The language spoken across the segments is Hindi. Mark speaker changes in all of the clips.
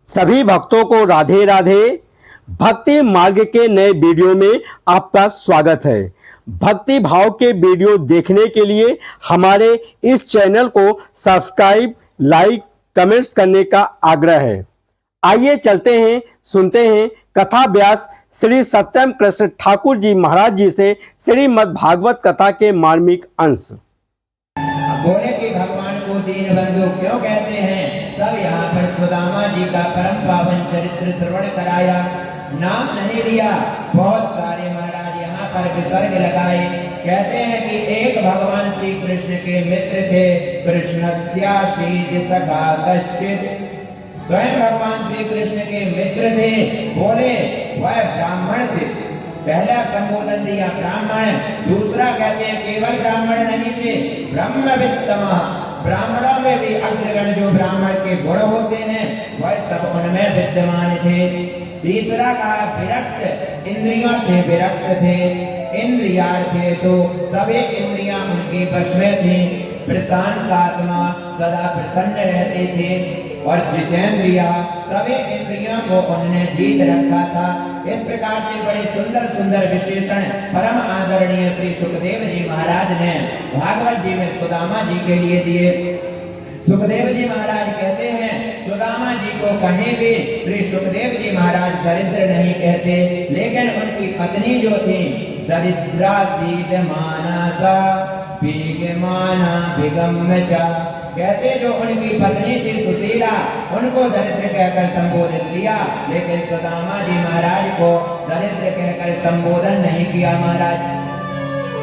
Speaker 1: सभी भक्तों को राधे राधे। भक्ति मार्ग के नए वीडियो में आपका स्वागत है। भक्ति भाव के वीडियो देखने के लिए हमारे इस चैनल को सब्सक्राइब, लाइक, कमेंट्स करने का आग्रह है। आइए चलते हैं, सुनते हैं कथा व्यास श्री सत्यम कृष्ण ठाकुर जी महाराज जी से श्रीमद् भागवत कथा के मार्मिक अंश।
Speaker 2: बोले कि भगवान को दीन बंधु क्यों कहते हैं? तब यहाँ पर सुदामा जी का परम पावन चरित्र श्रवण कराया। नाम नहीं लिया, बहुत सारे महाराज यहाँ पर विसर्ग लगाए। कहते हैं कि एक भगवान श्री कृष्ण के मित्र थे, कृष्णस्याशीज सखा कश्चित्। स्वयं भगवान श्री कृष्ण के मित्र थे। बोले वह ब्राह्मण थे। पहला संबोधन दिया ब्राह्मण, दूसरा कहते हैं केवल ब्राह्मण नहीं थे, ब्रह्मवित्तमः। ब्राह्मणों में भी अग्रगण जो ब्राह्मण के गुण होते हैं वह सब उनमें विद्यमान थे। तीसरा कहा विरक्त, इंद्रियों से विरक्त थे। इंद्रियार्थे तो सभी इंद्रियां उनके वश में थी। प्रशांत आत्मा, सदा प्रसन्न रहते थे। और जितेंद्रिया, सभी इंद्रियों को उन्होंने जीत रखा था। इस प्रकार से बड़े सुंदर सुंदर विशेषण परम आदरणीय श्री सुखदेव जी महाराज ने भागवत जी में सुदामा जी के लिए दिए। सुखदेव जी महाराज कहते हैं सुदामा जी को कहीं भी श्री सुखदेव जी महाराज दरिद्र नहीं कहते, लेकिन उनकी पत्नी जो थी दरिद्रा सीद मानसा पीगमाना विगम्यचा। कहते जो उनकी पत्नी थी सुशीला, उनको दरिद्र कहकर संबोधित किया, लेकिन सुदामा जी महाराज को दरिद्र कहकर संबोधन नहीं किया। महाराज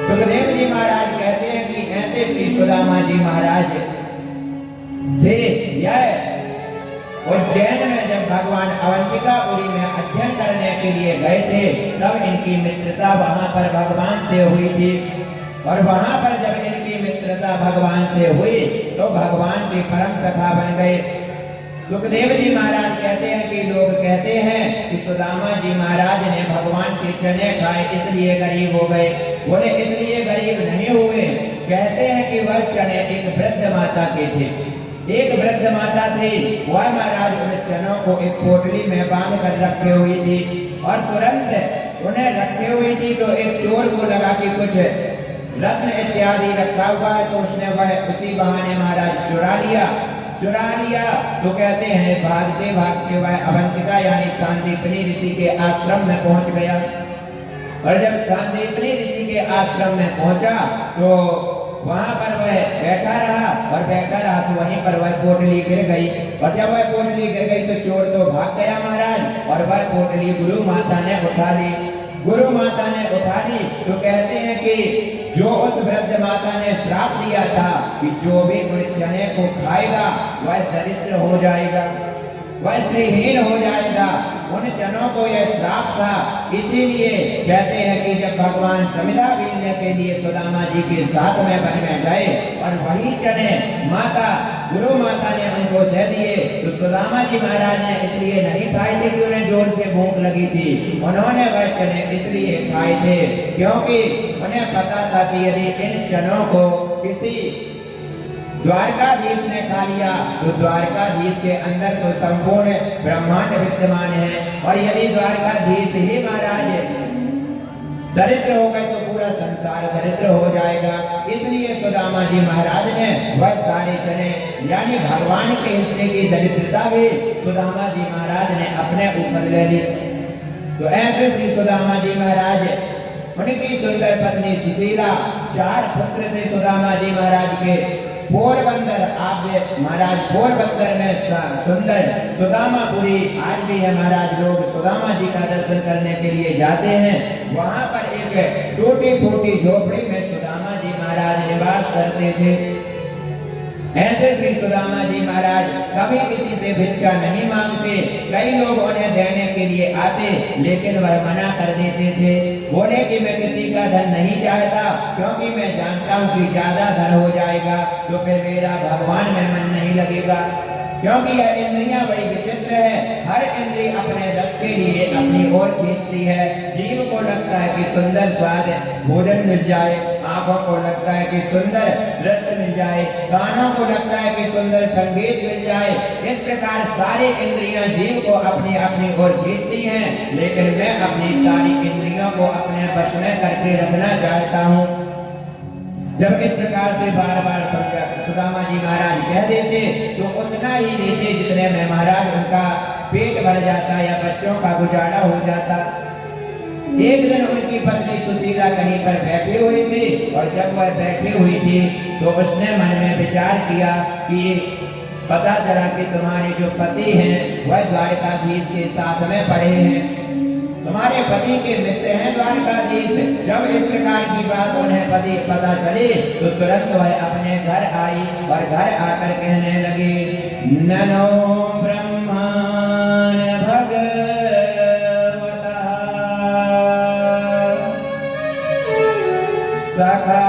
Speaker 2: सुखदेव जी महाराज कहते हैं कि ऐसे श्री सुदामा जी महाराज थे। यह उज्जैन में जब भगवान अवंतिकापुरी में अध्ययन करने के लिए गए थे, तब इनकी मित्रता वहां पर भगवान से हुई थी। और वहां पर जब इनकी मित्रता भगवान से हुई तो भगवान के परम सखा बन गए। सुखदेव जी महाराज कहते हैं कि लोग कहते हैं कि सुदामा जी महाराज ने भगवान के चने खाए इसलिए गरीब हो गए। बोले इसलिए गरीब नहीं हुए, कहते हैं कि वह चने एक वृद्ध माता के थे। एक वृद्ध माता थी, वह महाराज उन चनों को एक पोटली में बांध कर रखे हुई थी, और तुरंत उन्हें रखे हुई थी तो एक चोर को लगा कि कुछ रत्न इत्यादि रखा हुआ है, तो उसने वह उसी बहाने महाराज चुरा लिया। तो कहते हैं भागते भागते वह अवंतिका यानी सांदीपनी ऋषि के आश्रम में पहुंच गया। और जब सांदीपनी ऋषि के आश्रम में पहुंचा तो वहां पर वह बैठा रहा तो वहीं पर वह पोटली गिर गई। और जब वह पोटली गिर गई तो चोर तो भाग गया महाराज, और वह पोटली गुरु माता ने उठा ली। तो कहते हैं कि जो उस वृद्ध माता ने श्राप दिया था कि जो भी उस चने को खाएगा वह दरिद्र हो जाएगा, वह श्रीहीन हो जाएगा, उन चनों को यह श्राप था। इसीलिए कहते हैं कि जब भगवान समिधा बीनने के लिए सुदामा जी के साथ में वन में गए और वही चने गुरु माता ने उनको दे दिए, तो सुदामा जी महाराज ने इसलिए नहीं खाए थे कि उन्हें जोर से भूख लगी थी। उन्होंने वह चने इसलिए खाए थे क्योंकि उन्हें पता था कि यदि इन चनों को किसी द्वारकाधीश ने खा लिया तो द्वारकाधीश के अंदर तो संपूर्ण ब्रह्मांड विद्यमान है, और यदि द्वारकाधीश ही महाराज दरिद्र हो गए तो पूरा संसार दरिद्र हो जाएगा। इसलिए सुदामा जी महाराज ने वह सारे चने यानी भगवान के हिस्से की दरिद्रता भी सुदामा जी महाराज ने अपने ऊपर ले ली। तो ऐसे श्री सुदामा जी महाराज, उनकी सुंदर पत्नी सुशीला, 4 पुत्र थे सुदामा जी महाराज के। पोरबंदर महाराज पोरबंदर में सुंदर सुदामापुरी आज भी है महाराज। लोग सुदामा जी का दर्शन करने के लिए जाते हैं। वहां पर एक टूटी फूटी झोपड़ी में सुदामा जी महाराज निवास करते थे। ऐसे श्री सुदामा जी महाराज कभी किसी से भिक्षा नहीं मांगते। कई लोग उन्हें देने के लिए आते, लेकिन वह मना कर देते थे। बोले कि मैं किसी का धन नहीं चाहता, क्योंकि मैं जानता हूँ कि ज्यादा धन हो जाएगा तो फिर मेरा भगवान में मन नहीं लगेगा। क्योंकि यह इंद्रियां बड़ी विचित्र है, हर इंद्रिय अपने रस के लिए अपनी ओर खींचती है। जीव को लगता है कि सुंदर स्वाद भोजन मिल जाए, आंखों को लगता है कि सुंदर दृश्य मिल जाए, कानों को लगता है कि सुंदर संगीत मिल जाए। इस प्रकार सारी इंद्रियां जीव को अपनी अपनी ओर खींचती हैं, लेकिन मैं अपनी सारी इंद्रियों को अपने वश में करके रखना चाहता हूँ। जब इस प्रकार से बार बार सुदामा जी महाराज कह देते तो उतना ही लेते जितने में महाराज उनका पेट भर जाता या बच्चों का गुजारा हो जाता। एक दिन उनकी पत्नी सुशीला कहीं पर बैठी हुई थी, और जब वह बैठी हुई थी तो उसने मन में विचार किया कि पता चला कि तुम्हारे जो पति हैं वह द्वारकाधीश के साथ में पड़े हैं, तुम्हारे पति के मित्र हैं द्वारकाधीश। जब इस प्रकार की बात उन्हें पता चली तो तुरंत वह अपने घर आई और घर आकर कहने लगी, ननो ब्रह्मण भगवता सखा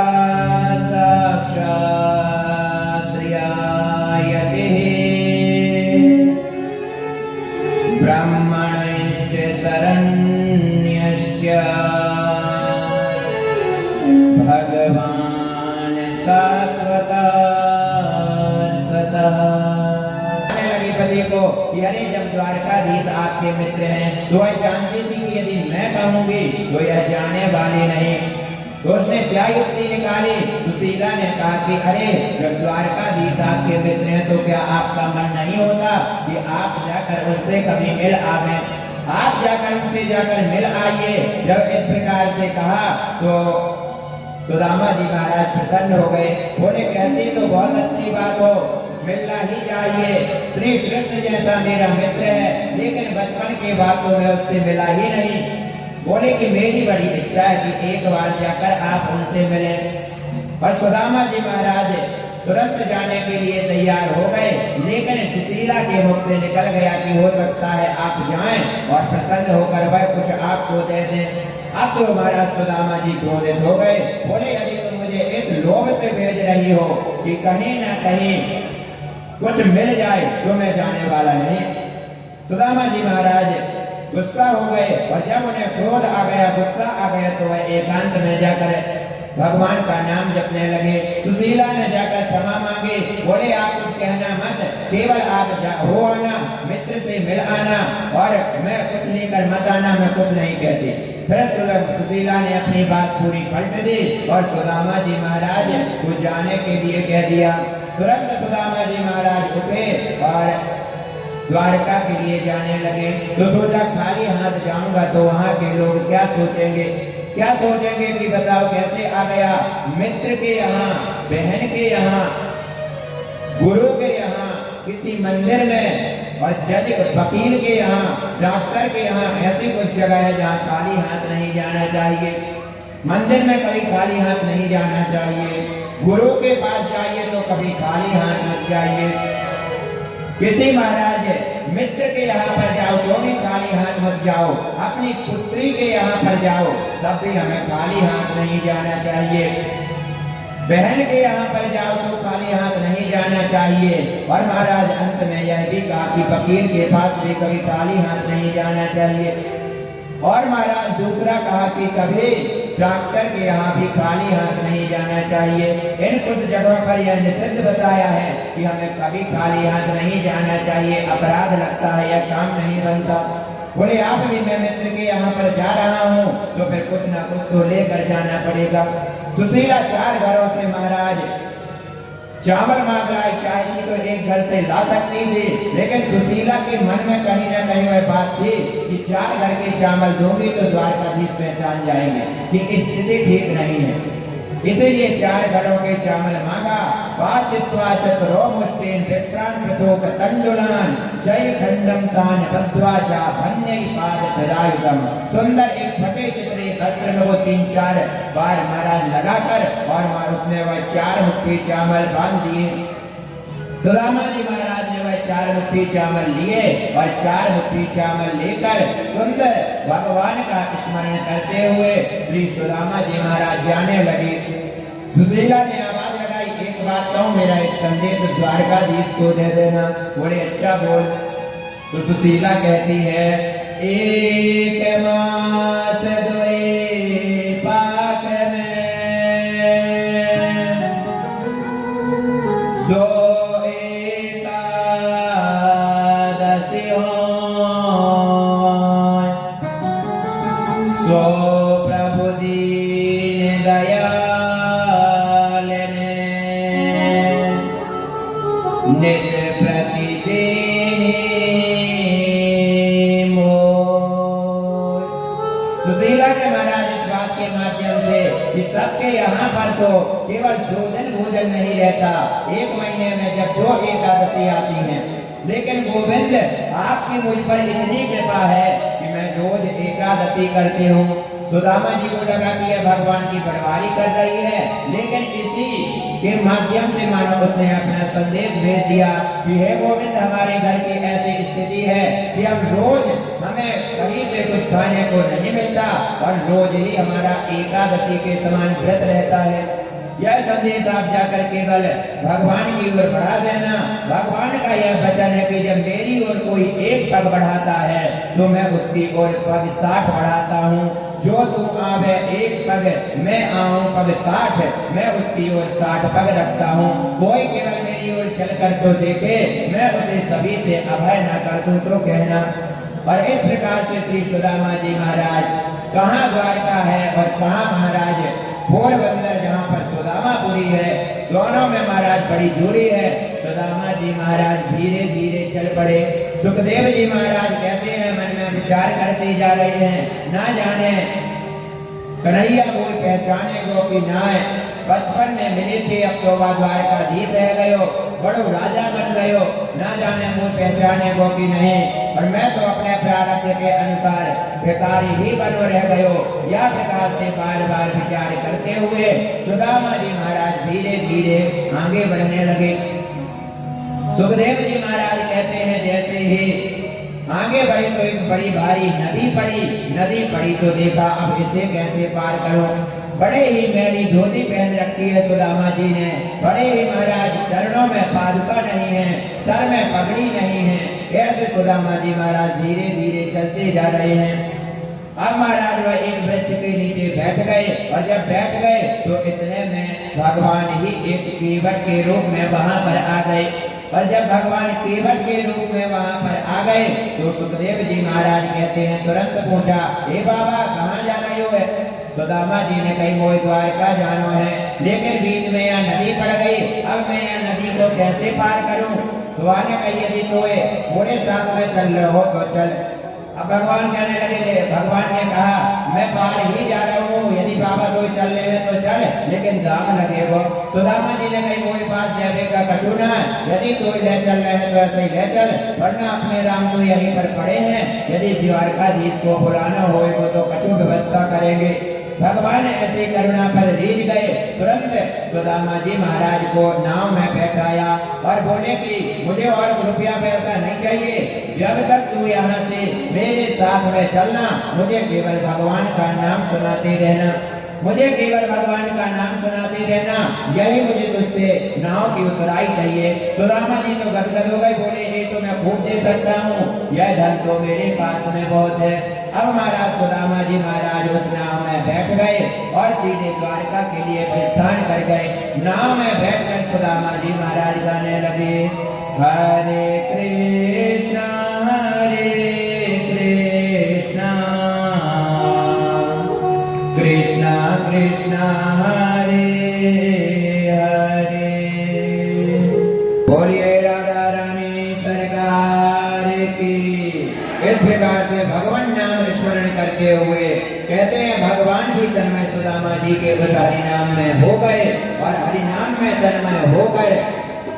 Speaker 2: साक्षात् त्र्यायते ब्रह्मणश्च शरण्यश्च भगवान सात्वता सतः। लगी पति को कि अरे जब द्वारकाधीश आपके मित्र हैं तो वह जानती थी कि यदि मैं कहूंगी तो यह जाने वाली नहीं। तो उसने क्या युक्ति निकाली? सुशीला ने कहा कि अरे जब द्वारकाधीश आपके मित्र हैं तो क्या आपका मन नहीं होता कि आप जाकर उनसे कभी मिल आवे, आप जाकर उनसे जाकर मिल आइए। जब इस प्रकार से कहा तो सुदामा जी महाराज प्रसन्न हो गए, बोले कहती तो बहुत अच्छी बात हो, मिलना ही चाहिए। श्री कृष्ण जैसा मेरा मित्र है, लेकिन बचपन के बाद तो मैं उससे मिला ही नहीं। बोले कि मेरी बड़ी इच्छा है कि एक बार जाकर आप उनसे मिलें। और सुदामा जी महाराज तुरंत जाने के लिए तैयार हो गए, लेकिन सुशीला के मुख से निकल गया कि हो सकता है आप जाएं और प्रसन्न होकर वह कुछ आपको दे दें। अब तो महाराज सुदामा जी क्रोधित हो गए, बोले यदि तुम मुझे इस लोभ से भेज रही हो कि कहीं ना कहीं कुछ मिल जाए तो मैं जाने वाला नहीं। सुदामा जी महाराज गुस्सा हो गए, और जब उन्हें क्रोध आ गया, गुस्सा आ गया, तो वह एकांत में जाकर भगवान का नाम जपने लगे। सुशीला ने जाकर क्षमा मांगी, बोले आप कुछ कहना मत, केवल आप हो आना, मित्र से मिल आना, और मैं कुछ नहीं कर मत आना, मैं कुछ नहीं कहती। फिर सुशीला ने अपनी बात पूरी पलट दी और सुदामा जी महाराज को जाने के लिए कह दिया। तुरंत सुदामा जी महाराज उठे और द्वारका के लिए जाने लगे। तो सोचा खाली हाथ जाऊंगा तो वहां के लोग क्या सोचेंगे, क्या सोचेंगे कि बताओ कैसे आ गया मित्र के यहाँ, बहन के यहाँ, गुरु के यहाँ, किसी मंदिर में, और जज वकील के यहाँ, डॉक्टर के यहाँ। ऐसी कुछ जगह है जहाँ खाली हाथ नहीं जाना चाहिए। मंदिर में कभी खाली हाथ नहीं जाना चाहिए, गुरु के पास जाइए तो कभी खाली हाथ मत जाइए। किसी महाराज मित्र के यहाँ पर जाओ तो भी खाली हाथ मत जाओ, अपनी पुत्री के यहाँ पर जाओ तब भी हमें खाली हाथ नहीं जाना चाहिए। बहन के यहाँ पर जाओ तो खाली हाथ नहीं जाना चाहिए। और महाराज अंत में यह भी कहा कि वकील के पास भी कभी खाली हाथ नहीं जाना चाहिए। और महाराज दूसरा कहा कि कभी डॉक्टर के यहाँ भी खाली हाथ नहीं जाना चाहिए। इन कुछ जगहों पर यह निषिद्ध बताया है कि हमें कभी खाली हाथ नहीं जाना चाहिए, अपराध लगता है, यह काम नहीं बनता। बोले आप भी मैं मित्र के यहाँ पर जा रहा हूँ तो फिर कुछ ना कुछ तो लेकर जाना पड़ेगा। सुशीला 4 घरों से महाराज चावल मांग रहा है, चाहती तो एक घर से ला सकती थी, लेकिन सुशीला के मन में कहीं ना कहीं वह बात थी कि 4 घर के चावल दूंगी तो द्वारकाधीश पहचान जाएंगे कि स्थिति ठीक नहीं है। इसीलिए 4 घरों के चावल मांगा। वाचित्वा चतुरो मुष्टिन विप्रान प्रतोक तंडुलान जय खंडम तान बद्वाचा भन्यै पाद तदायुगम। सुंदर एक फटे चित्रे वस्त्र में वो 3-4 बार महाराज लगाकर और उसने वह 4 मुट्ठी चावल बांध दिए। सुदामा जी महाराज ने वह 4 मुट्ठी चावल लिए और 4 मुट्ठी चावल लेकर सुंदर भगवान का स्मरण करते हुए श्री सुदामा जी महाराज जाने लगे। सुशीला ने आवाज लगाई, एक बात कहूं, मेरा एक संदेश द्वारकाधीश को दे देना। बोले अच्छा बोल। तो सुशीला कहती है, एक मास दुई पाक में सो प्रभु दीन दयाल ने नित प्रतिदिन मोर। सुशीला के महाराज इस बात के माध्यम से कि सबके यहाँ पर तो केवल 2 दिन भोजन नहीं रहता, 1 महीने में जब 2 एकादशी आती हैं, लेकिन गोविंद आपकी मुझ पर इतनी कृपा है कि मैं रोज एकादशी करती हूँ। सुदामा जी को लगा कि यह भगवान की बड़वारी कर रही है, लेकिन इसी के माध्यम से मानो उसने अपना संदेश भेज दिया कि हे गोविंद, हमारे घर की ऐसी स्थिति है कि हम रोज हमें कहीं से कुछ खाने को नहीं मिलता और रोज ही हमारा एकादशी के समान व्रत रहता है। यह संदेश आप जाकर केवल भगवान की ओर बढ़ा देना। भगवान का यह वचन है कि जब मेरी ओर कोई 1 पग बढ़ाता है तो मैं उसकी ओर पग 60 बढ़ाता हूँ। जो तू आवे 1 पग, मैं आऊं पग 60, मैं उसकी ओर 60 पग रखता हूँ। कोई केवल मेरी ओर चलकर तो देखे, मैं उसे सभी से अभय न कर दूं तो कहना। और इस प्रकार से श्री सुदामा जी महाराज, कहाँ द्वारका है और कहाँ महाराज पोरबंदर, जहाँ पर सुदामापुरी है, दोनों में महाराज बड़ी दूरी है। सुदामा जी महाराज धीरे धीरे चल पड़े। सुखदेव जी महाराज कहते हैं, मन में विचार करते जा रहे हैं, ना जाने कन्हैया को पहचाने गो कि ना है। बचपन में मिले थे, अब तो द्वारकाधीश रह गयो, बड़ो राजा बन गयो, ना जाने मुझ पहचाने गो कि नहीं। और मैं तो अपने प्रारब्ध के अनुसार भिखारी ही बनो रह गयो। या प्रकार से बार बार विचार करते हुए सुदामा जी महाराज धीरे धीरे आगे बढ़ने लगे। सुखदेव जी महाराज कहते हैं, जैसे ही आगे बढ़े तो एक बड़ी भारी नदी पड़ी तो देखा अब इसे कैसे पार करो। बड़े ही मैली धोती पहन रखी है सुदामा जी ने, बड़े ही महाराज चरणों में पादुका नहीं है, सर में पगड़ी नहीं है। ऐसे सुदामा जी महाराज धीरे धीरे चलते जा रहे हैं। अब महाराज वह एक वृक्ष के नीचे बैठ गए और जब बैठ गए तो इतने में भगवान ही एक कीवट के रूप में वहां पर आ गए। और जब भगवान कीवट के रूप में वहां पर आ गए तो सुखदेव जी महाराज कहते हैं, तुरंत पूछा, हे बाबा कहाँ जा रहे हो? सुदामा जी ने कही, मोह द्वारका जानो है, लेकिन बीच में यह नदी पड़ गई, अब मैं यह नदी को कैसे पार करूं? तो आने कही, यदि तो पूरे साथ में चल रहे हो तो चल। अब भगवान कहने लगे, भगवान ने कहा, मैं पार ही जा रहा हूँ, यदि बाबा तो चल रहे तो चल, लेकिन दाम लगेगा। सुदामा जी ने कही, मोरे पास जावे का कछु ना, यदि तो ले चल रहे हैं तो ऐसे ही ले चल, वरना अपने राम तो यहीं पर पड़े हैं, यदि द्वारकाधीश को बुलाना होगा तो कछु व्यवस्था करेंगे। भगवान ऐसे करुणा पर रीझ गए, तुरंत सुदामा जी महाराज को नाव में बैठाया और बोले कि मुझे और रुपया पैसा नहीं चाहिए, जब तक तू यहाँ से मेरे साथ में चलना, मुझे केवल भगवान का नाम सुनाते रहना, मुझे केवल भगवान का नाम सुनाते रहना, यही मुझे तुझसे नाव की उतराई चाहिए। सुदामा जी तो गदगद हो गए, बोले ये तो मैं खूब दे सकता हूँ, यह धन तो मेरे पास में बहुत है। अब महाराज सुदामा जी महाराज उस नाव में बैठ गए और सीधे द्वारका के लिए प्रस्थान कर गए। नाव में बैठकर सुदामा जी महाराज गाने लगे, हरे कृष्णा कृष्णा कृष्णा हरे हरे। बोलिए राधा रानी सरकार की। इस प्रकार से भगवान नाम स्मरण करते हुए कहते हैं, भगवान भी तन्मय सुदामा जी के उस हरिनाम में हो गए और हरिनाम में तन्मय हो गए।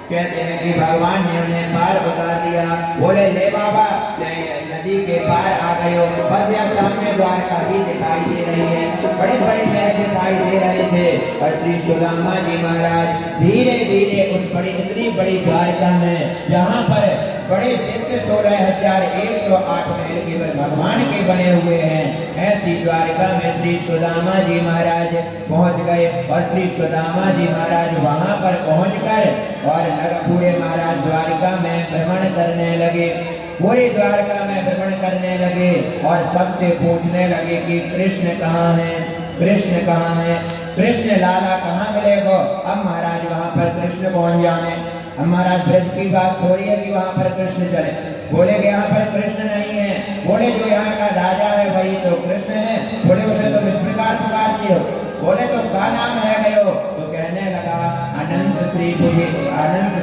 Speaker 2: कहते हैं कि भगवान ने उन्हें पार उतार दिया। बोले, ले बाबा नदी के पार आ गए हो, बस यह सामने द्वारका ही दिखाई दे रही है। बड़े बड़े महल दिखाई दे रहे थे और श्री सुदामा जी महाराज धीरे धीरे उस बड़ी इतनी बड़ी द्वारका में, जहाँ पर बड़े दिव्य 16,108 महल केवल भगवान के बने हुए हैं, ऐसी द्वारका में श्री सुदामा जी महाराज पहुंच गए। और श्री सुदामा जी महाराज वहां पर पहुंचकर और पूरे महाराज द्वारका में भ्रमण करने लगे, पूरी द्वारका में भ्रमण करने लगे और सबसे पूछने लगे कि कृष्ण कहाँ है, कृष्ण कहाँ है, कृष्ण लाला कहाँ मिलेगा। अब महाराज वहां पर कृष्ण पहुंच जाने, अब महाराज ब्रज की बात थोड़ी है कि वहां पर कृष्ण चले। बोले कि यहाँ पर कृष्ण नहीं है। बोले जो यहाँ का राजा है वही तो कृष्ण है। बोले उसे तुम इस प्रकार पुकारते हो। बोले तो क्या नाम है गयो? तो कहने लगा अनंत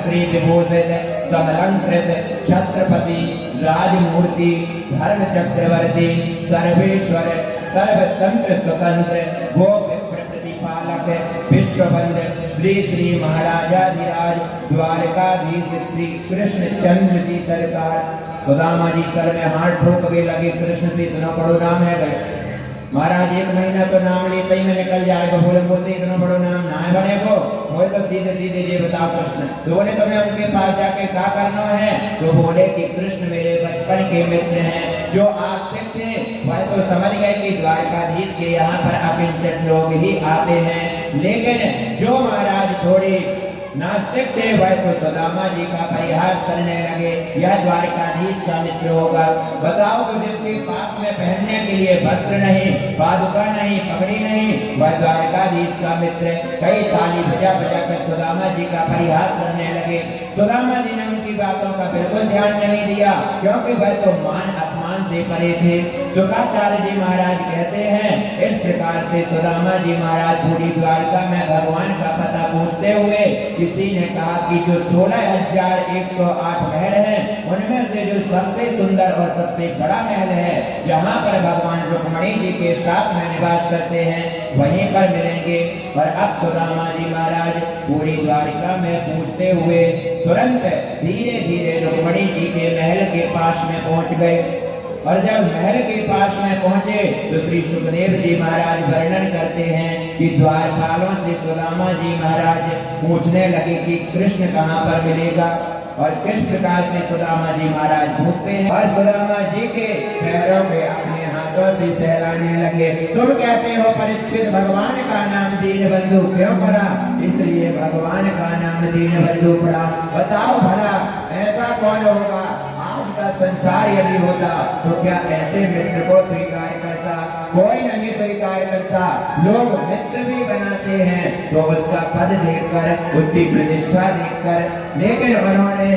Speaker 2: श्री विभूषित समलंकृत छत्रपति राजमूर्ति धर्म चक्रवर्ती सर्वेश्वर सर्वतंत्र स्वतंत्र गो विप्र प्रतिपालक विश्वबंद श्री श्री महाराजाधिराज द्वारकाधीश श्री कृष्ण चंद्र जी सरकार। सुदामा जी सर में हाथ ठोक भी लगे, कृष्ण से इतना बड़ो नाम है गए महाराज, 1 महीना तो नाम लेते ही में निकल जाएगा। बोले बोलते इतना बड़ो नाम ना है बने को। बोले तो सीधे सीधे ये बताओ कृष्ण। तो बोले तुम्हें उनके पास जाके क्या करना है? तो बोले कि कृष्ण मेरे बचपन के मित्र हैं, जो आस्तिक थे वह तो समझ गए कि द्वारकाधीश के यहाँ पर अकिंचन लोग ही आते हैं, लेकिन जो महाराज थोड़े नास्तिक थे वह तो सुदामा जी का परिहास करने लगे, यह द्वारकाधीश का मित्र होगा। बताओ तो जिसके पास में पहनने के लिए वस्त्र नहीं, पादुका नहीं, पगड़ी नहीं, वह द्वारकाधीश का मित्र। कई ताली बजा बजा कर सुदामा जी का परिहास करने लगे। सुदामा जी ने उनकी बातों का बिल्कुल ध्यान नहीं दिया, क्योंकि वह तो मान अपमान से परे थे। शुक्राचार्य जी महाराज कहते हैं इस प्रकार से सुदामा जी महाराज पूरी द्वारका में भगवान का पता पूछते हुए किसी ने कहा कि जो 16,108 महल हैं उनमें से जो सबसे सुंदर और सबसे बड़ा महल है, जहाँ पर भगवान रुक्मणी जी के साथ में निवास करते हैं, वहीं पर मिलेंगे। और अब सुदामा जी महाराज पूरी द्वारिका में पूछते हुए तुरंत धीरे धीरे रुक्मणी जी के महल के पास में पहुंच गए। और जब महल के पास में पहुंचे तो श्री सुखदेव जी महाराज वर्णन करते हैं कि द्वारपालों से सुदामा जी महाराज पूछने लगे कि कृष्ण कहाँ पर मिलेगा और किस प्रकार से सुदामा जी महाराज पूछते हैं। और सुदामा जी के पैरों पे अपने हाथों से सहलाने लगे। तुम कहते हो परीक्षित भगवान का नाम दीनबंधु क्यों पड़ा? इसलिए भगवान का नाम दीनबंधु पड़ा। बताओ भला ऐसा कौन होगा? आज का संसार यदि होता तो क्या ऐसे मित्र को स्वीकार करता? कोई नहीं स्वीकार करता। लोग मित्र भी बनाते हैं तो उसका पद देखकर, उसकी प्रतिष्ठा देखकर, लेकिन उन्होंने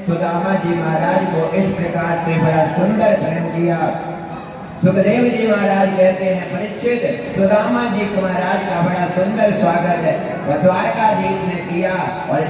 Speaker 2: सुदामा जी महाराज को इस प्रकार से बड़ा सुंदर धर्म दिया। सुखदेव जी महाराज कहते हैं परीक्षित सुदामा जी महाराज का बड़ा सुंदर स्वागत है द्वारकाधीश ने किया। और